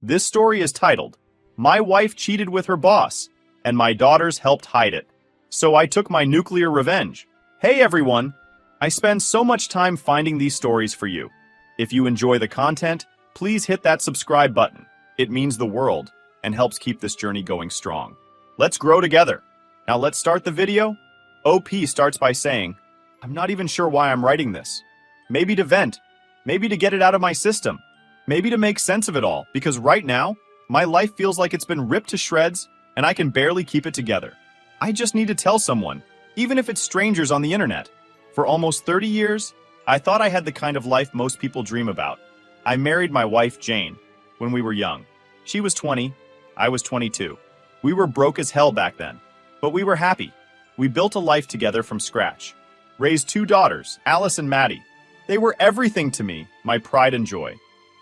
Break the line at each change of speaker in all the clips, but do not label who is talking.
This story is titled, My Wife Cheated with Her Boss, and My Daughters Helped Hide It. So I took my nuclear revenge. Hey everyone! I spend so much time finding these stories for you. If you enjoy the content, please hit that subscribe button. It means the world and helps keep this journey going strong. Let's grow together. Now let's start the video. OP starts by saying, I'm not even sure why I'm writing this. Maybe to vent, maybe to get it out of my system, maybe to make sense of it all, because right now, my life feels like it's been ripped to shreds and I can barely keep it together. I just need to tell someone, even if it's strangers on the internet. For almost 30 years, I thought I had the kind of life most people dream about. I married my wife, Jane, when we were young. She was 20, I was 22. We were broke as hell back then, but we were happy. We built a life together from scratch. Raised 2 daughters, Alice and Maddie. They were everything to me, my pride and joy.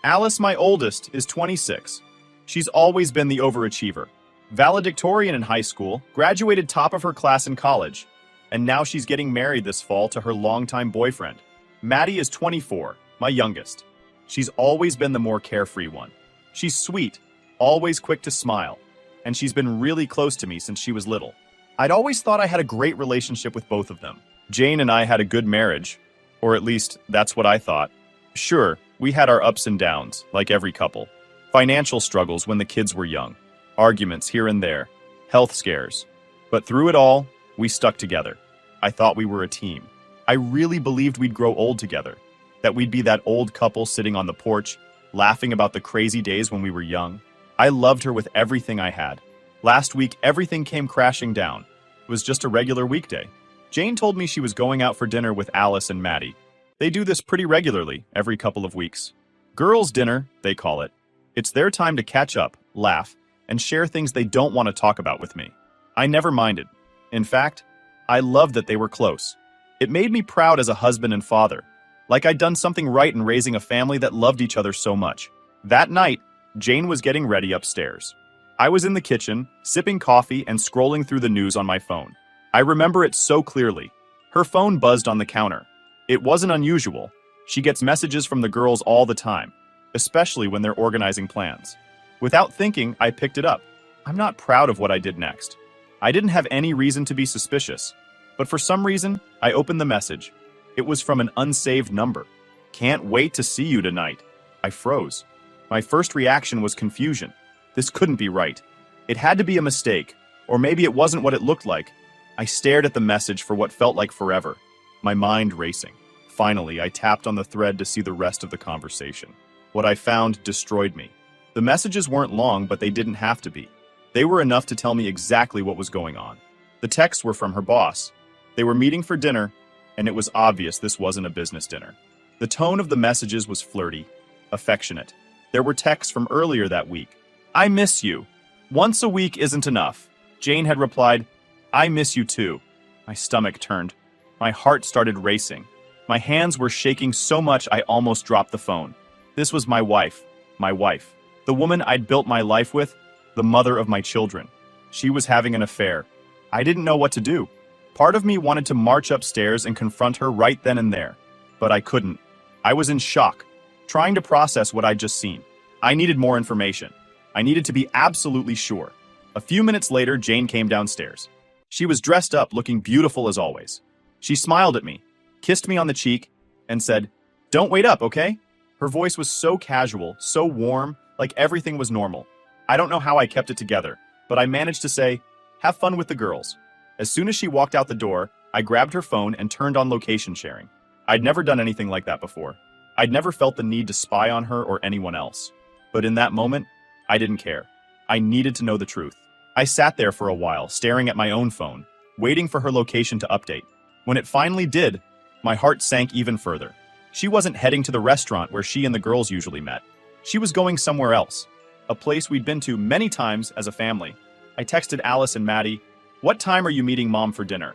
Alice, my oldest, is 26. She's always been the overachiever. Valedictorian in high school, graduated top of her class in college, and now she's getting married this fall to her longtime boyfriend. Maddie is 24, my youngest. She's always been the more carefree one. She's sweet, always quick to smile, and she's been really close to me since she was little. I'd always thought I had a great relationship with both of them. Jane and I had a good marriage, or at least that's what I thought. Sure, we had our ups and downs, like every couple. Financial struggles when the kids were young, arguments here and there, health scares. But through it all, we stuck together. I thought we were a team. I really believed we'd grow old together, that we'd be that old couple sitting on the porch, laughing about the crazy days when we were young. I loved her with everything I had. Last week, everything came crashing down. It was just a regular weekday. Jane told me she was going out for dinner with Alice and Maddie. They do this pretty regularly, every couple of weeks. Girls' dinner, they call it. It's their time to catch up, laugh, and share things they don't want to talk about with me. I never minded. In fact, I loved that they were close. It made me proud as a husband and father, like I'd done something right in raising a family that loved each other so much. That night, Jane was getting ready upstairs. I was in the kitchen, sipping coffee and scrolling through the news on my phone. I remember it so clearly. Her phone buzzed on the counter. It wasn't unusual. She gets messages from the girls all the time, especially when they're organizing plans. Without thinking, I picked it up. I'm not proud of what I did next. I didn't have any reason to be suspicious, but for some reason, I opened the message. It was from an unsaved number. Can't wait to see you tonight. I froze. My first reaction was confusion. This couldn't be right. It had to be a mistake, or maybe it wasn't what it looked like. I stared at the message for what felt like forever, my mind racing. Finally, I tapped on the thread to see the rest of the conversation. What I found destroyed me. The messages weren't long, but they didn't have to be. They were enough to tell me exactly what was going on. The texts were from her boss. They were meeting for dinner, and it was obvious this wasn't a business dinner. The tone of the messages was flirty, affectionate. There were texts from earlier that week. I miss you. Once a week isn't enough. Jane had replied, I miss you too. My stomach turned. My heart started racing. My hands were shaking so much I almost dropped the phone. This was my wife. The woman I'd built my life with, the mother of my children. She was having an affair. I didn't know what to do. Part of me wanted to march upstairs and confront her right then and there, but I couldn't. I was in shock, trying to process what I'd just seen. I needed more information. I needed to be absolutely sure. A few minutes later, Jane came downstairs. She was dressed up, looking beautiful as always. She smiled at me, kissed me on the cheek, and said, Don't wait up, okay? Her voice was so casual, so warm, like everything was normal. I don't know how I kept it together, but I managed to say, Have fun with the girls. As soon as she walked out the door, I grabbed her phone and turned on location sharing. I'd never done anything like that before. I'd never felt the need to spy on her or anyone else. But in that moment, I didn't care. I needed to know the truth. I sat there for a while, staring at my own phone, waiting for her location to update. When it finally did, my heart sank even further. She wasn't heading to the restaurant where she and the girls usually met. She was going somewhere else, a place we'd been to many times as a family. I texted Alice and Maddie, What time are you meeting Mom for dinner?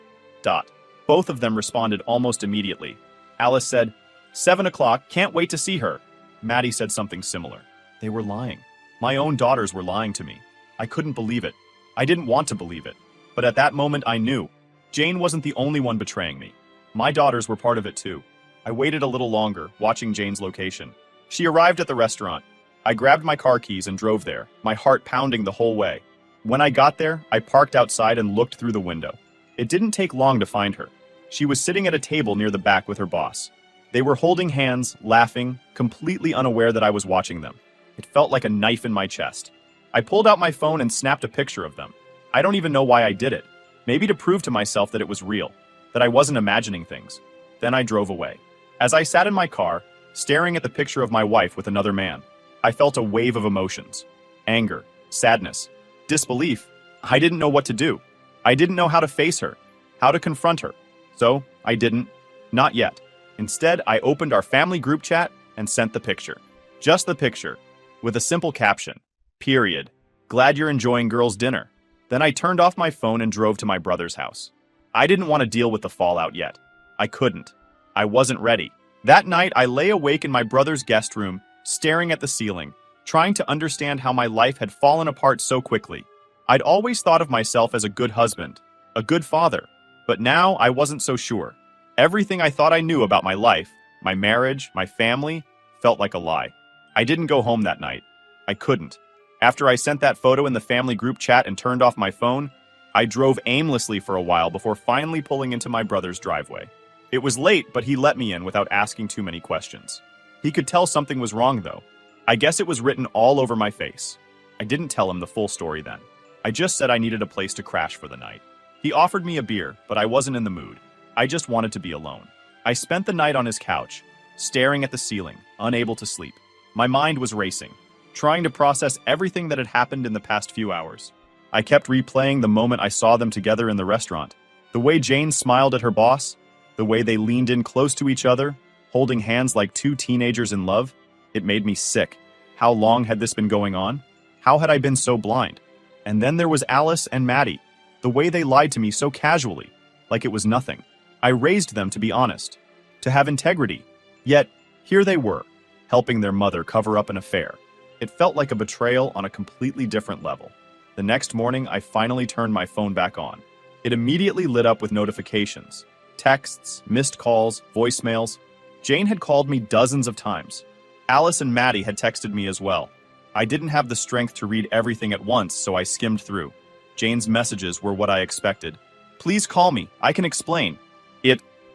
Both of them responded almost immediately. Alice said, 7 o'clock, can't wait to see her. Maddie said something similar. They were lying. My own daughters were lying to me. I couldn't believe it. I didn't want to believe it. But at that moment I knew. Jane wasn't the only one betraying me. My daughters were part of it too. I waited a little longer, watching Jane's location. She arrived at the restaurant. I grabbed my car keys and drove there, my heart pounding the whole way. When I got there, I parked outside and looked through the window. It didn't take long to find her. She was sitting at a table near the back with her boss. They were holding hands, laughing, completely unaware that I was watching them. It felt like a knife in my chest. I pulled out my phone and snapped a picture of them. I don't even know why I did it. Maybe to prove to myself that it was real, that I wasn't imagining things. Then I drove away. As I sat in my car, staring at the picture of my wife with another man, I felt a wave of emotions. Anger, sadness, disbelief. I didn't know what to do. I didn't know how to face her, how to confront her. So, I didn't. Not yet. Instead, I opened our family group chat and sent the picture. Just the picture, with a simple caption. Period. Glad you're enjoying girls' dinner. Then I turned off my phone and drove to my brother's house. I didn't want to deal with the fallout yet. I couldn't. I wasn't ready. That night, I lay awake in my brother's guest room, staring at the ceiling, trying to understand how my life had fallen apart so quickly. I'd always thought of myself as a good husband, a good father, but now I wasn't so sure. Everything I thought I knew about my life, my marriage, my family, felt like a lie. I didn't go home that night. I couldn't. After I sent that photo in the family group chat and turned off my phone, I drove aimlessly for a while before finally pulling into my brother's driveway. It was late, but he let me in without asking too many questions. He could tell something was wrong, though. I guess it was written all over my face. I didn't tell him the full story then. I just said I needed a place to crash for the night. He offered me a beer, but I wasn't in the mood. I just wanted to be alone. I spent the night on his couch, staring at the ceiling, unable to sleep. My mind was racing, trying to process everything that had happened in the past few hours. I kept replaying the moment I saw them together in the restaurant. The way Jane smiled at her boss, the way they leaned in close to each other, holding hands like two teenagers in love. It made me sick. How long had this been going on? How had I been so blind? And then there was Alice and Maddie. The way they lied to me so casually, like it was nothing. I raised them to be honest, to have integrity. Yet, here they were, helping their mother cover up an affair. It felt like a betrayal on a completely different level. The next morning, I finally turned my phone back on. It immediately lit up with notifications. Texts, missed calls, voicemails. Jane had called me dozens of times. Alice and Maddie had texted me as well. I didn't have the strength to read everything at once, so I skimmed through. Jane's messages were what I expected. Please call me. I can explain.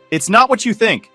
It's not what you think.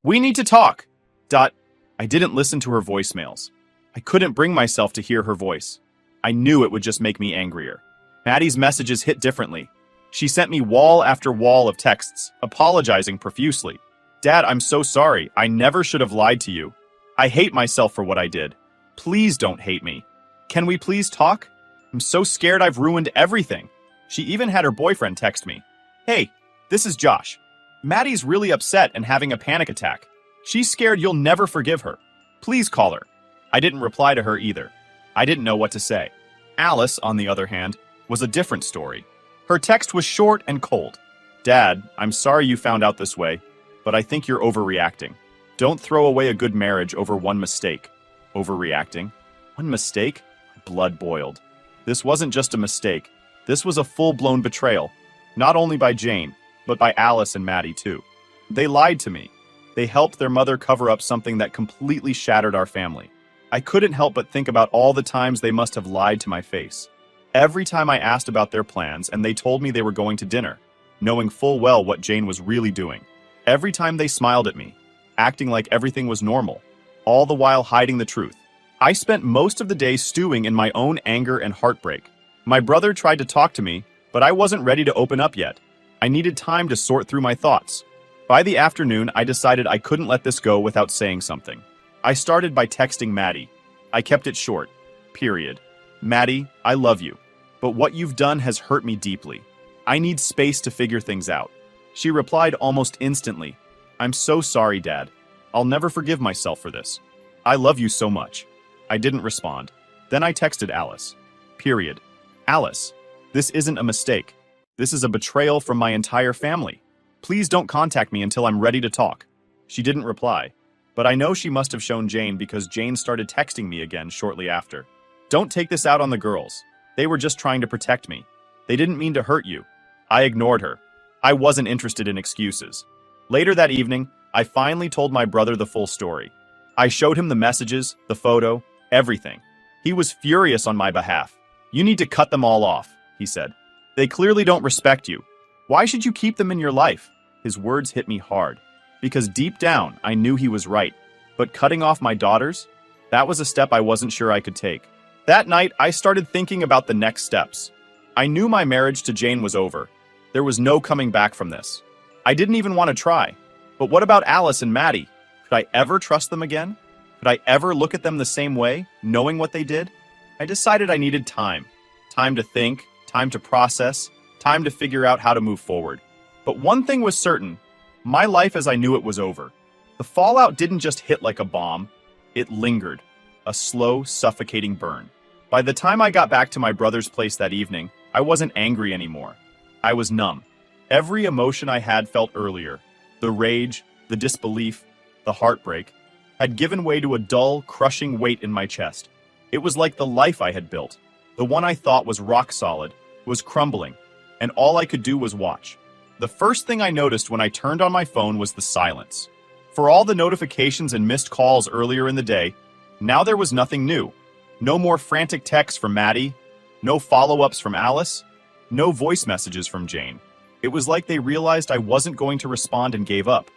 We need to talk. I didn't listen to her voicemails. I couldn't bring myself to hear her voice. I knew it would just make me angrier. Maddie's messages hit differently. She sent me wall after wall of texts, apologizing profusely. Dad, I'm so sorry. I never should have lied to you. I hate myself for what I did. Please don't hate me. Can we please talk? I'm so scared I've ruined everything. She even had her boyfriend text me. Hey, this is Josh. Maddie's really upset and having a panic attack. She's scared you'll never forgive her. Please call her. I didn't reply to her either. I didn't know what to say. Alice, on the other hand, was a different story. Her text was short and cold. Dad, I'm sorry you found out this way, but I think you're overreacting. Don't throw away a good marriage over one mistake. Overreacting? One mistake? My blood boiled. This wasn't just a mistake. This was a full-blown betrayal. Not only by Jane, but by Alice and Maddie too. They lied to me. They helped their mother cover up something that completely shattered our family. I couldn't help but think about all the times they must have lied to my face. Every time I asked about their plans and they told me they were going to dinner, knowing full well what Jane was really doing. Every time they smiled at me, acting like everything was normal, all the while hiding the truth. I spent most of the day stewing in my own anger and heartbreak. My brother tried to talk to me, but I wasn't ready to open up yet. I needed time to sort through my thoughts. By the afternoon, I decided I couldn't let this go without saying something. I started by texting Maddie. I kept it short. Period. Maddie, I love you, but what you've done has hurt me deeply. I need space to figure things out. She replied almost instantly. I'm so sorry, Dad. I'll never forgive myself for this. I love you so much. I didn't respond. Then I texted Alice. Period. Alice, this isn't a mistake. This is a betrayal from my entire family. Please don't contact me until I'm ready to talk. She didn't reply, but I know she must have shown Jane because Jane started texting me again shortly after. Don't take this out on the girls. They were just trying to protect me. They didn't mean to hurt you. I ignored her. I wasn't interested in excuses. Later that evening, I finally told my brother the full story. I showed him the messages, the photo, Everything. He was furious on my behalf. You need to cut them all off, he said. They clearly don't respect you. Why should you keep them in your life? His words hit me hard, because deep down I knew he was right. But cutting off my daughters? That was a step I wasn't sure I could take. That night, I started thinking about the next steps. I knew my marriage to Jane was over. There was no coming back from this. I didn't even want to try. But what about Alice and Maddie? Could I ever trust them again? Could I ever look at them the same way, knowing what they did? I decided I needed time. Time to think, time to process, time to figure out how to move forward. But one thing was certain. My life as I knew it was over. The fallout didn't just hit like a bomb. It lingered. A slow, suffocating burn. By the time I got back to my brother's place that evening, I wasn't angry anymore. I was numb. Every emotion I had felt earlier, the rage, the disbelief, the heartbreak, had given way to a dull, crushing weight in my chest. It was like the life I had built, the one I thought was rock solid, was crumbling, and all I could do was watch. The first thing I noticed when I turned on my phone was the silence. For all the notifications and missed calls earlier in the day, now there was nothing new. No more frantic texts from Maddie, no follow-ups from Alice, no voice messages from Jane. It was like they realized I wasn't going to respond and gave up.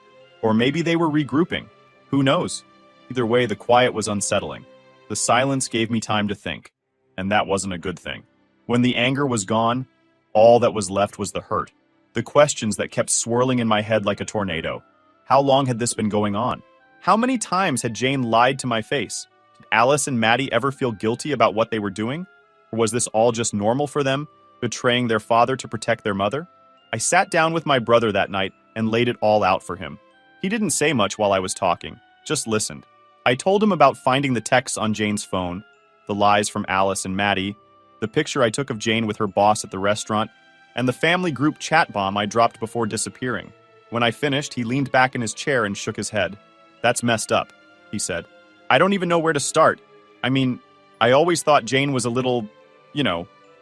Or maybe they were regrouping. Who knows? Either way, the quiet was unsettling. The silence gave me time to think, and that wasn't a good thing. When the anger was gone, all that was left was the hurt. The questions that kept swirling in my head like a tornado. How long had this been going on? How many times had Jane lied to my face? Did Alice and Maddie ever feel guilty about what they were doing? Or was this all just normal for them, betraying their father to protect their mother? I sat down with my brother that night and laid it all out for him. He didn't say much while I was talking, just listened. I told him about finding the texts on Jane's phone, the lies from Alice and Maddie, the picture I took of Jane with her boss at the restaurant, and the family group chat bomb I dropped before disappearing. When I finished, he leaned back in his chair and shook his head. That's messed up, he said. I don't even know where to start. I mean, I always thought Jane was a little,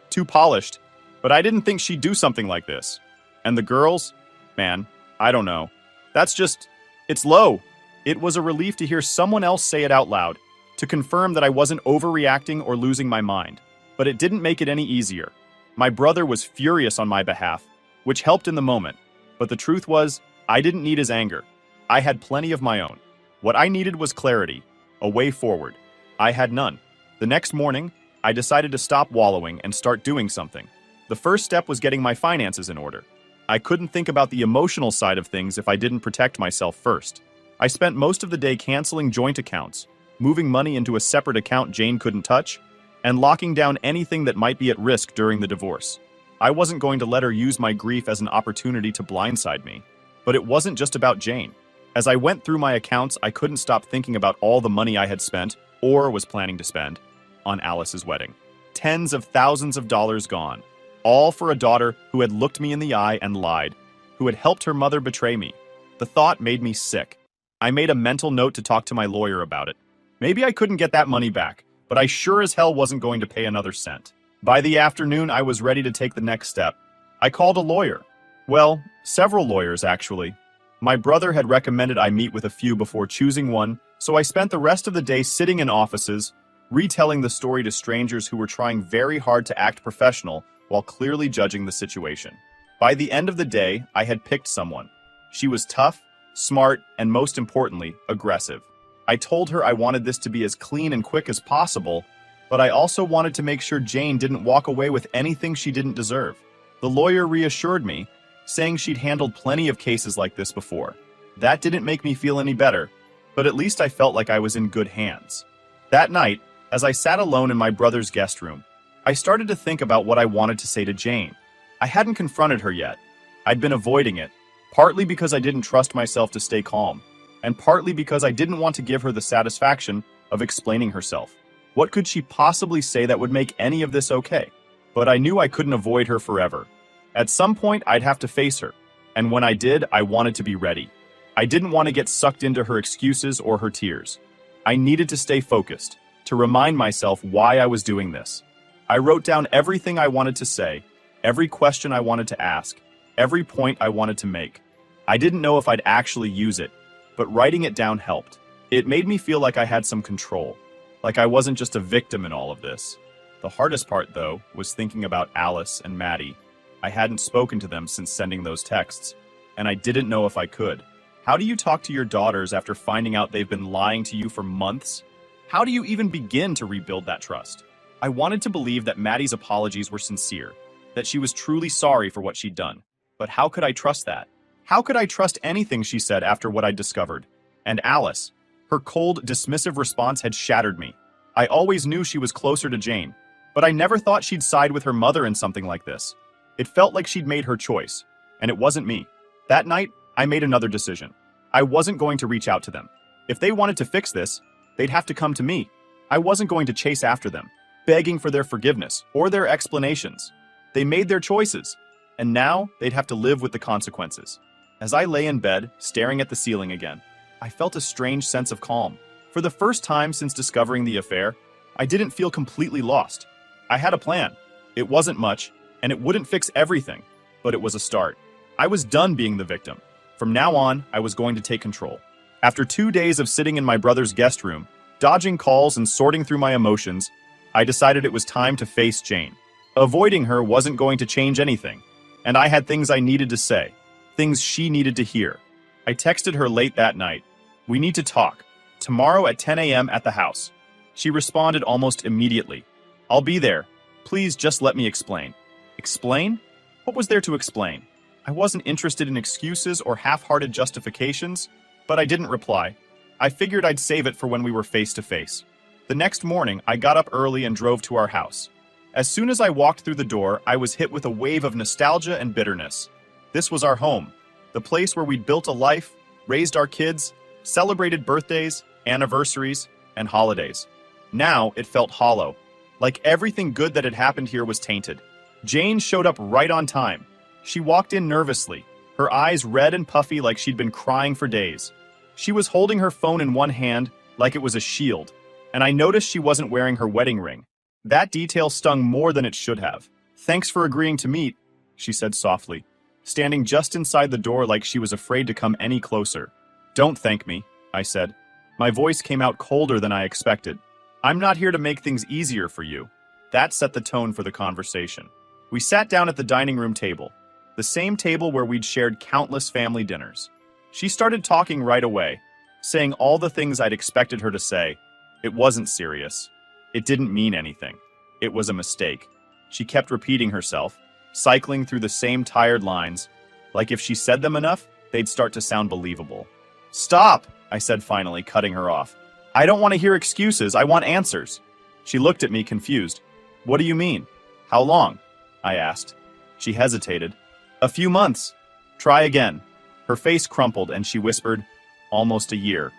too polished, but I didn't think she'd do something like this. And the girls? Man, I don't know. It's low. It was a relief to hear someone else say it out loud, to confirm that I wasn't overreacting or losing my mind. But it didn't make it any easier. My brother was furious on my behalf, which helped in the moment. But the truth was, I didn't need his anger. I had plenty of my own. What I needed was clarity, a way forward. I had none. The next morning, I decided to stop wallowing and start doing something. The first step was getting my finances in order. I couldn't think about the emotional side of things if I didn't protect myself first. I spent most of the day canceling joint accounts, moving money into a separate account Jane couldn't touch, and locking down anything that might be at risk during the divorce. I wasn't going to let her use my grief as an opportunity to blindside me. But it wasn't just about Jane. As I went through my accounts, I couldn't stop thinking about all the money I had spent, or was planning to spend, on Alice's wedding. Tens of thousands of dollars gone. All for a daughter who had looked me in the eye and lied, who had helped her mother betray me. The thought made me sick. I made a mental note to talk to my lawyer about it. Maybe I couldn't get that money back, but I sure as hell wasn't going to pay another cent. By the afternoon, I was ready to take the next step. I called a lawyer. Well, several lawyers, actually. My brother had recommended I meet with a few before choosing one, so I spent the rest of the day sitting in offices, retelling the story to strangers who were trying very hard to act professional while clearly judging the situation. By the end of the day, I had picked someone. She was tough, smart, and most importantly, aggressive. I told her I wanted this to be as clean and quick as possible, but I also wanted to make sure Jane didn't walk away with anything she didn't deserve. The lawyer reassured me, saying she'd handled plenty of cases like this before. That didn't make me feel any better, but at least I felt like I was in good hands. That night, as I sat alone in my brother's guest room, I started to think about what I wanted to say to Jane. I hadn't confronted her yet. I'd been avoiding it, partly because I didn't trust myself to stay calm, and partly because I didn't want to give her the satisfaction of explaining herself. What could she possibly say that would make any of this okay? But I knew I couldn't avoid her forever. At some point, I'd have to face her, and when I did, I wanted to be ready. I didn't want to get sucked into her excuses or her tears. I needed to stay focused, to remind myself why I was doing this. I wrote down everything I wanted to say, every question I wanted to ask, every point I wanted to make. I didn't know if I'd actually use it, but writing it down helped. It made me feel like I had some control. Like I wasn't just a victim in all of this. The hardest part, though, was thinking about Alice and Maddie. I hadn't spoken to them since sending those texts, and I didn't know if I could. How do you talk to your daughters after finding out they've been lying to you for months? How do you even begin to rebuild that trust? I wanted to believe that Maddie's apologies were sincere, that she was truly sorry for what she'd done. But how could I trust that? How could I trust anything she said after what I'd discovered? And Alice, her cold, dismissive response had shattered me. I always knew she was closer to Jane, but I never thought she'd side with her mother in something like this. It felt like she'd made her choice, and it wasn't me. That night, I made another decision. I wasn't going to reach out to them. If they wanted to fix this, they'd have to come to me. I wasn't going to chase after them, begging for their forgiveness or their explanations. They made their choices, and now they'd have to live with the consequences. As I lay in bed, staring at the ceiling again, I felt a strange sense of calm. For the first time since discovering the affair, I didn't feel completely lost. I had a plan. It wasn't much, and it wouldn't fix everything, but it was a start. I was done being the victim. From now on, I was going to take control. After 2 days of sitting in my brother's guest room, dodging calls and sorting through my emotions, I decided it was time to face Jane. Avoiding her wasn't going to change anything, and I had things I needed to say, things she needed to hear. I texted her late that night. "We need to talk. Tomorrow at 10 a.m. at the house." She responded almost immediately. "I'll be there. Please just let me explain." Explain? What was there to explain? I wasn't interested in excuses or half-hearted justifications, but I didn't reply. I figured I'd save it for when we were face to face. The next morning, I got up early and drove to our house. As soon as I walked through the door, I was hit with a wave of nostalgia and bitterness. This was our home, the place where we'd built a life, raised our kids, celebrated birthdays, anniversaries, and holidays. Now it felt hollow, like everything good that had happened here was tainted. Jane showed up right on time. She walked in nervously, her eyes red and puffy like she'd been crying for days. She was holding her phone in one hand like it was a shield, and I noticed she wasn't wearing her wedding ring. That detail stung more than it should have. "Thanks for agreeing to meet," she said softly, standing just inside the door like she was afraid to come any closer. "Don't thank me," I said. My voice came out colder than I expected. "I'm not here to make things easier for you." That set the tone for the conversation. We sat down at the dining room table, the same table where we'd shared countless family dinners. She started talking right away, saying all the things I'd expected her to say. It wasn't serious. It didn't mean anything. It was a mistake. She kept repeating herself, cycling through the same tired lines, like if she said them enough, they'd start to sound believable. "Stop," I said finally, cutting her off. "I don't want to hear excuses, I want answers." She looked at me confused. "What do you mean? How long?" I asked. She hesitated. "A few months. Try again." Her face crumpled and she whispered, "Almost a year."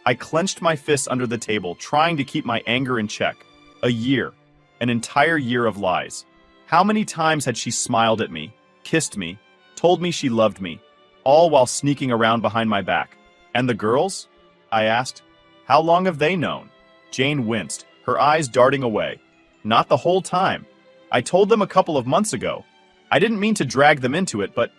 I clenched my fists under the table, trying to keep my anger in check. A year. An entire year of lies. How many times had she smiled at me, kissed me, told me she loved me, all while sneaking around behind my back? "And the girls?" I asked. "How long have they known?" Jane winced, her eyes darting away. "Not the whole time. I told them a couple of months ago. I didn't mean to drag them into it, but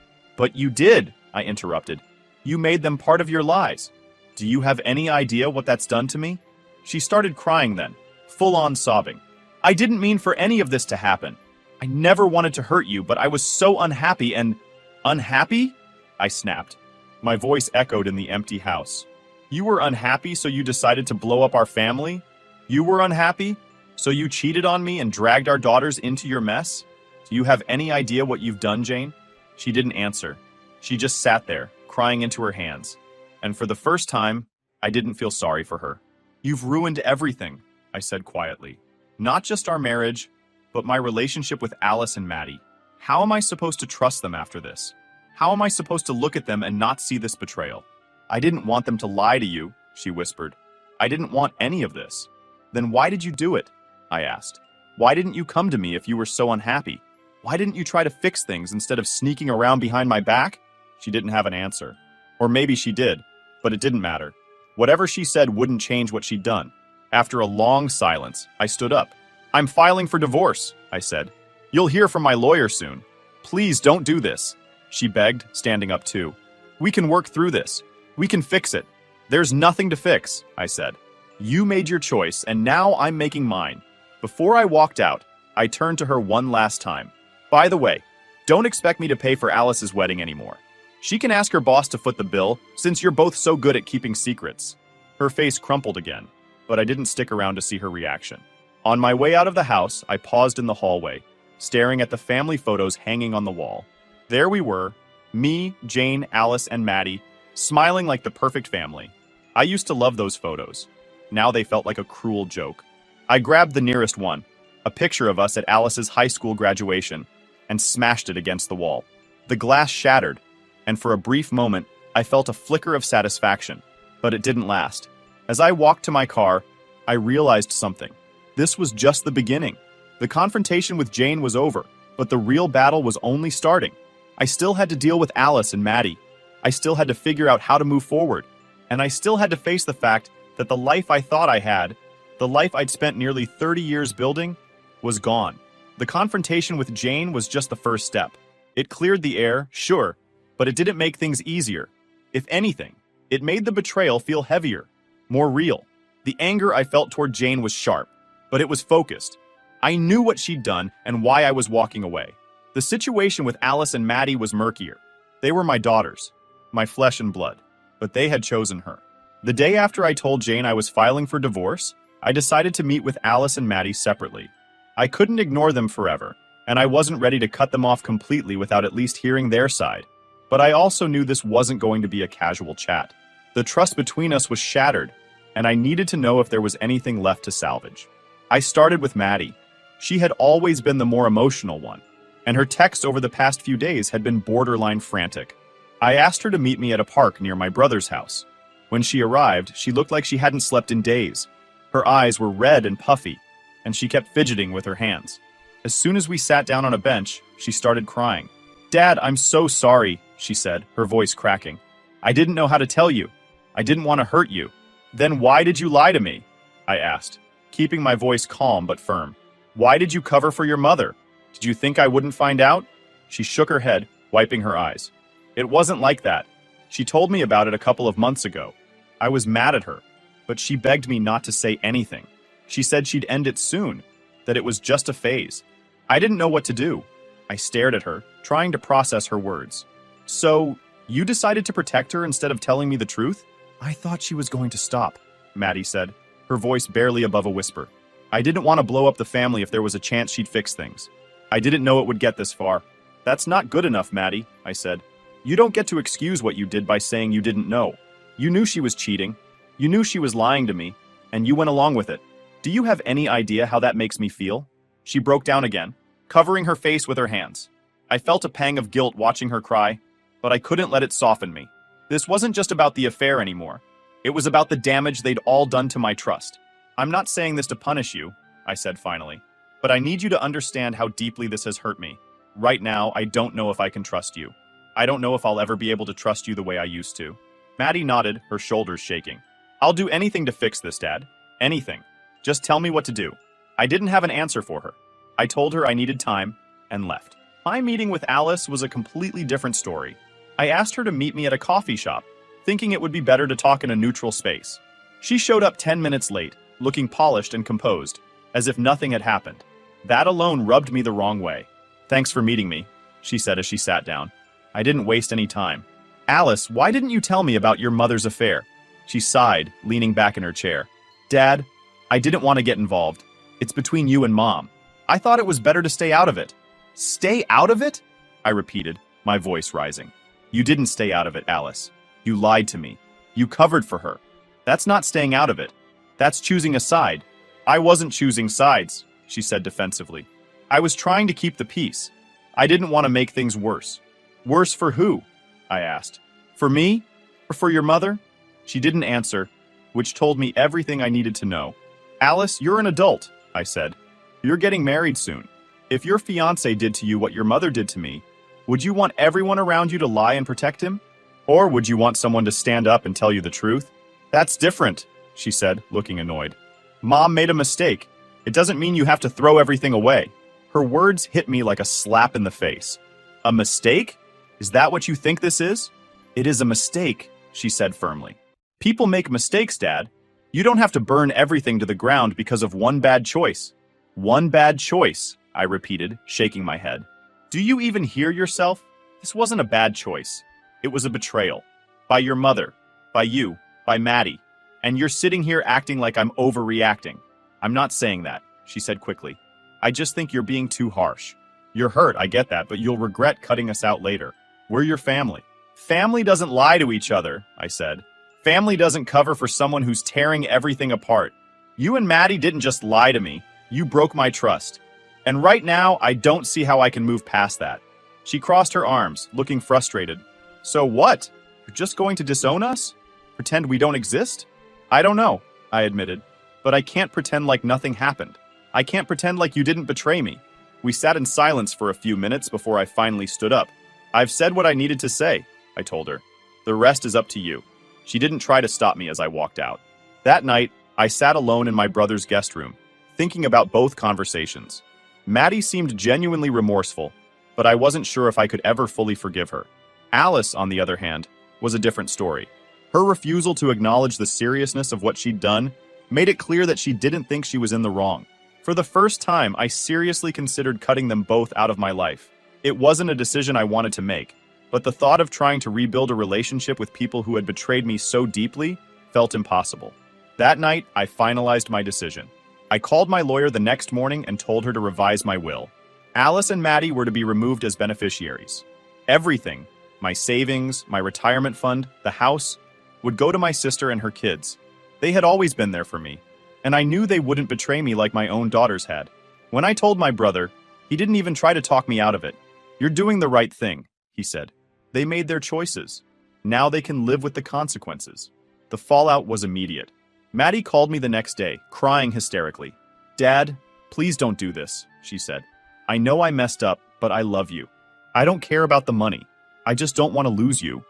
you did," I interrupted. "You made them part of your lies. Do you have any idea what that's done to me?" She started crying then, full-on sobbing. "I didn't mean for any of this to happen. I never wanted to hurt you, but I was so unhappy and..." "Unhappy?" I snapped. My voice echoed in the empty house. "You were unhappy, so you decided to blow up our family? You were unhappy, so you cheated on me and dragged our daughters into your mess? Do you have any idea what you've done, Jane?" She didn't answer. She just sat there, crying into her hands. And for the first time, I didn't feel sorry for her. "You've ruined everything," I said quietly. "Not just our marriage, but my relationship with Alice and Maddie. How am I supposed to trust them after this? How am I supposed to look at them and not see this betrayal?" "I didn't want them to lie to you," she whispered. "I didn't want any of this." "Then why did you do it?" I asked. "Why didn't you come to me if you were so unhappy? Why didn't you try to fix things instead of sneaking around behind my back?" She didn't have an answer. Or maybe she did, but it didn't matter. Whatever she said wouldn't change what she'd done. After a long silence, I stood up. "I'm filing for divorce," I said. "You'll hear from my lawyer soon. Please don't do this," she begged, standing up too. "We can work through this. We can fix it." "There's nothing to fix," I said. You made your choice, and now I'm making mine. Before I walked out, I turned to her one last time. By the way, don't expect me to pay for Alice's wedding anymore. She can ask her boss to foot the bill, since you're both so good at keeping secrets. Her face crumpled again, but I didn't stick around to see her reaction. On my way out of the house, I paused in the hallway, staring at the family photos hanging on the wall. There we were, me, Jane, Alice, and Maddie, smiling like the perfect family. I used to love those photos. Now they felt like a cruel joke. I grabbed the nearest one, a picture of us at Alice's high school graduation, and smashed it against the wall. The glass shattered, and for a brief moment, I felt a flicker of satisfaction, but it didn't last. As I walked to my car, I realized something. This was just the beginning. The confrontation with Jane was over, but the real battle was only starting. I still had to deal with Alice and Maddie. I still had to figure out how to move forward, and I still had to face the fact that the life I thought I had, the life I'd spent nearly 30 years building, was gone. The confrontation with Jane was just the first step. It cleared the air, sure, but it didn't make things easier. If anything, it made the betrayal feel heavier, more real. The anger I felt toward Jane was sharp, but it was focused. I knew what she'd done and why I was walking away. The situation with Alice and Maddie was murkier. They were my daughters, my flesh and blood, but they had chosen her. The day after I told Jane I was filing for divorce, I decided to meet with Alice and Maddie separately. I couldn't ignore them forever, and I wasn't ready to cut them off completely without at least hearing their side. But I also knew this wasn't going to be a casual chat. The trust between us was shattered, and I needed to know if there was anything left to salvage. I started with Maddie. She had always been the more emotional one, and her texts over the past few days had been borderline frantic. I asked her to meet me at a park near my brother's house. When she arrived, she looked like she hadn't slept in days. Her eyes were red and puffy, and she kept fidgeting with her hands. As soon as we sat down on a bench, she started crying. "Dad, I'm so sorry," she said, her voice cracking. "I didn't know how to tell you. I didn't want to hurt you." "Then why did you lie to me?" I asked, keeping my voice calm but firm. "Why did you cover for your mother? Did you think I wouldn't find out?" She shook her head, wiping her eyes. "It wasn't like that. She told me about it a couple of months ago. I was mad at her, but she begged me not to say anything. She said she'd end it soon, that it was just a phase. I didn't know what to do. I stared at her, trying to process her words. "So, you decided to protect her instead of telling me the truth?" "I thought she was going to stop," Maddie said, her voice barely above a whisper. "I didn't want to blow up the family if there was a chance she'd fix things. I didn't know it would get this far." "That's not good enough, Maddie," I said. "You don't get to excuse what you did by saying you didn't know. You knew she was cheating. You knew she was lying to me, and you went along with it. Do you have any idea how that makes me feel?" She broke down again, covering her face with her hands. I felt a pang of guilt watching her cry, but I couldn't let it soften me. This wasn't just about the affair anymore. It was about the damage they'd all done to my trust. "I'm not saying this to punish you," I said finally, "but I need you to understand how deeply this has hurt me. Right now, I don't know if I can trust you. I don't know if I'll ever be able to trust you the way I used to." Maddie nodded, her shoulders shaking. "I'll do anything to fix this, Dad. Anything. Just tell me what to do." I didn't have an answer for her. I told her I needed time, and left. My meeting with Alice was a completely different story. I asked her to meet me at a coffee shop, thinking it would be better to talk in a neutral space. She showed up 10 minutes late, looking polished and composed, as if nothing had happened. That alone rubbed me the wrong way. "Thanks for meeting me," she said as she sat down. I didn't waste any time. "Alice, why didn't you tell me about your mother's affair?" She sighed, leaning back in her chair. "Dad, I didn't want to get involved. It's between you and Mom. I thought it was better to stay out of it." "Stay out of it?" I repeated, my voice rising. "You didn't stay out of it, Alice. You lied to me. You covered for her. That's not staying out of it. That's choosing a side." "I wasn't choosing sides," she said defensively. "I was trying to keep the peace. I didn't want to make things worse." "Worse for who?" I asked. "For me? Or for your mother?" She didn't answer, which told me everything I needed to know. "Alice, you're an adult," I said. "You're getting married soon. If your fiancé did to you what your mother did to me, would you want everyone around you to lie and protect him? Or would you want someone to stand up and tell you the truth?" "That's different," she said, looking annoyed. "Mom made a mistake. It doesn't mean you have to throw everything away." Her words hit me like a slap in the face. "A mistake? Is that what you think this is?" "It is a mistake," she said firmly. "People make mistakes, Dad. You don't have to burn everything to the ground because of one bad choice. One bad choice, I repeated, shaking my head. Do you even hear yourself? This wasn't a bad choice. It was a betrayal. By your mother, by you, by Maddie. And you're sitting here acting like I'm overreacting. I'm not saying that, she said quickly. I just think you're being too harsh. You're hurt, I get that, but you'll regret cutting us out later. We're your family. Family doesn't lie to each other, I said. Family doesn't cover for someone who's tearing everything apart. You and Maddie didn't just lie to me. You broke my trust. And right now, I don't see how I can move past that. She crossed her arms, looking frustrated. So what? You're just going to disown us? Pretend we don't exist? I don't know, I admitted. But I can't pretend like nothing happened. I can't pretend like you didn't betray me. We sat in silence for a few minutes before I finally stood up. I've said what I needed to say, I told her. The rest is up to you. She didn't try to stop me as I walked out. That night, I sat alone in my brother's guest room, thinking about both conversations. Maddie seemed genuinely remorseful, but I wasn't sure if I could ever fully forgive her. Alice, on the other hand, was a different story. Her refusal to acknowledge the seriousness of what she'd done made it clear that she didn't think she was in the wrong. For the first time, I seriously considered cutting them both out of my life. It wasn't a decision I wanted to make, but the thought of trying to rebuild a relationship with people who had betrayed me so deeply felt impossible. That night, I finalized my decision. I called my lawyer the next morning and told her to revise my will. Alice and Maddie were to be removed as beneficiaries. Everything, my savings, my retirement fund, the house, would go to my sister and her kids. They had always been there for me, and I knew they wouldn't betray me like my own daughters had. When I told my brother, he didn't even try to talk me out of it. You're doing the right thing, he said. They made their choices. Now they can live with the consequences. The fallout was immediate. Maddie called me the next day, crying hysterically. Dad, please don't do this, she said. I know I messed up, but I love you. I don't care about the money. I just don't want to lose you.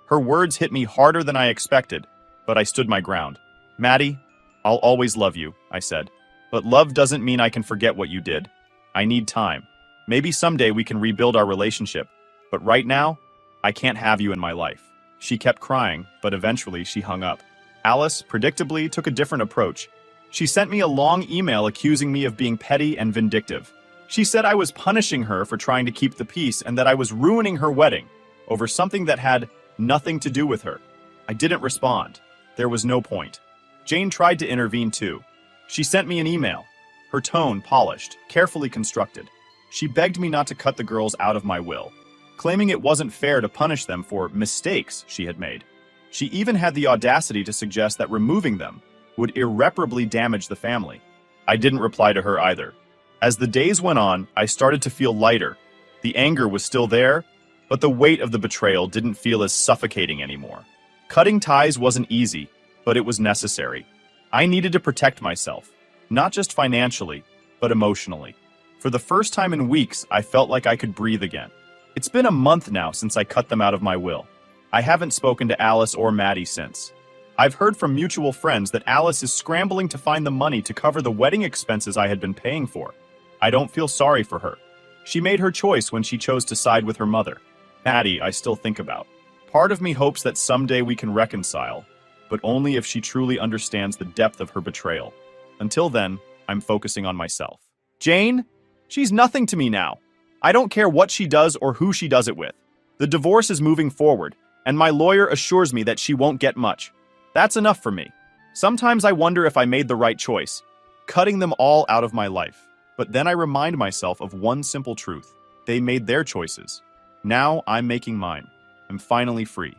Her words hit me harder than I expected, but I stood my ground. Maddie, I'll always love you, I said. But love doesn't mean I can forget what you did. I need time. Maybe someday we can rebuild our relationship, but right now, I can't have you in my life. She kept crying, but eventually she hung up. Alice, predictably, took a different approach. She sent me a long email accusing me of being petty and vindictive. She said I was punishing her for trying to keep the peace and that I was ruining her wedding over something that had nothing to do with her. I didn't respond. There was no point. Jane tried to intervene too. She sent me an email, her tone polished, carefully constructed. She begged me not to cut the girls out of my will, claiming it wasn't fair to punish them for mistakes she had made. She even had the audacity to suggest that removing them would irreparably damage the family. I didn't reply to her either. As the days went on, I started to feel lighter. The anger was still there, but the weight of the betrayal didn't feel as suffocating anymore. Cutting ties wasn't easy, but it was necessary. I needed to protect myself, not just financially, but emotionally. For the first time in weeks, I felt like I could breathe again. It's been a month now since I cut them out of my will. I haven't spoken to Alice or Maddie since. I've heard from mutual friends that Alice is scrambling to find the money to cover the wedding expenses I had been paying for. I don't feel sorry for her. She made her choice when she chose to side with her mother. Maddie, I still think about. Part of me hopes that someday we can reconcile, but only if she truly understands the depth of her betrayal. Until then, I'm focusing on myself. Jane? She's nothing to me now. I don't care what she does or who she does it with. The divorce is moving forward, and my lawyer assures me that she won't get much. That's enough for me. Sometimes I wonder if I made the right choice, cutting them all out of my life. But then I remind myself of one simple truth. They made their choices. Now I'm making mine. I'm finally free.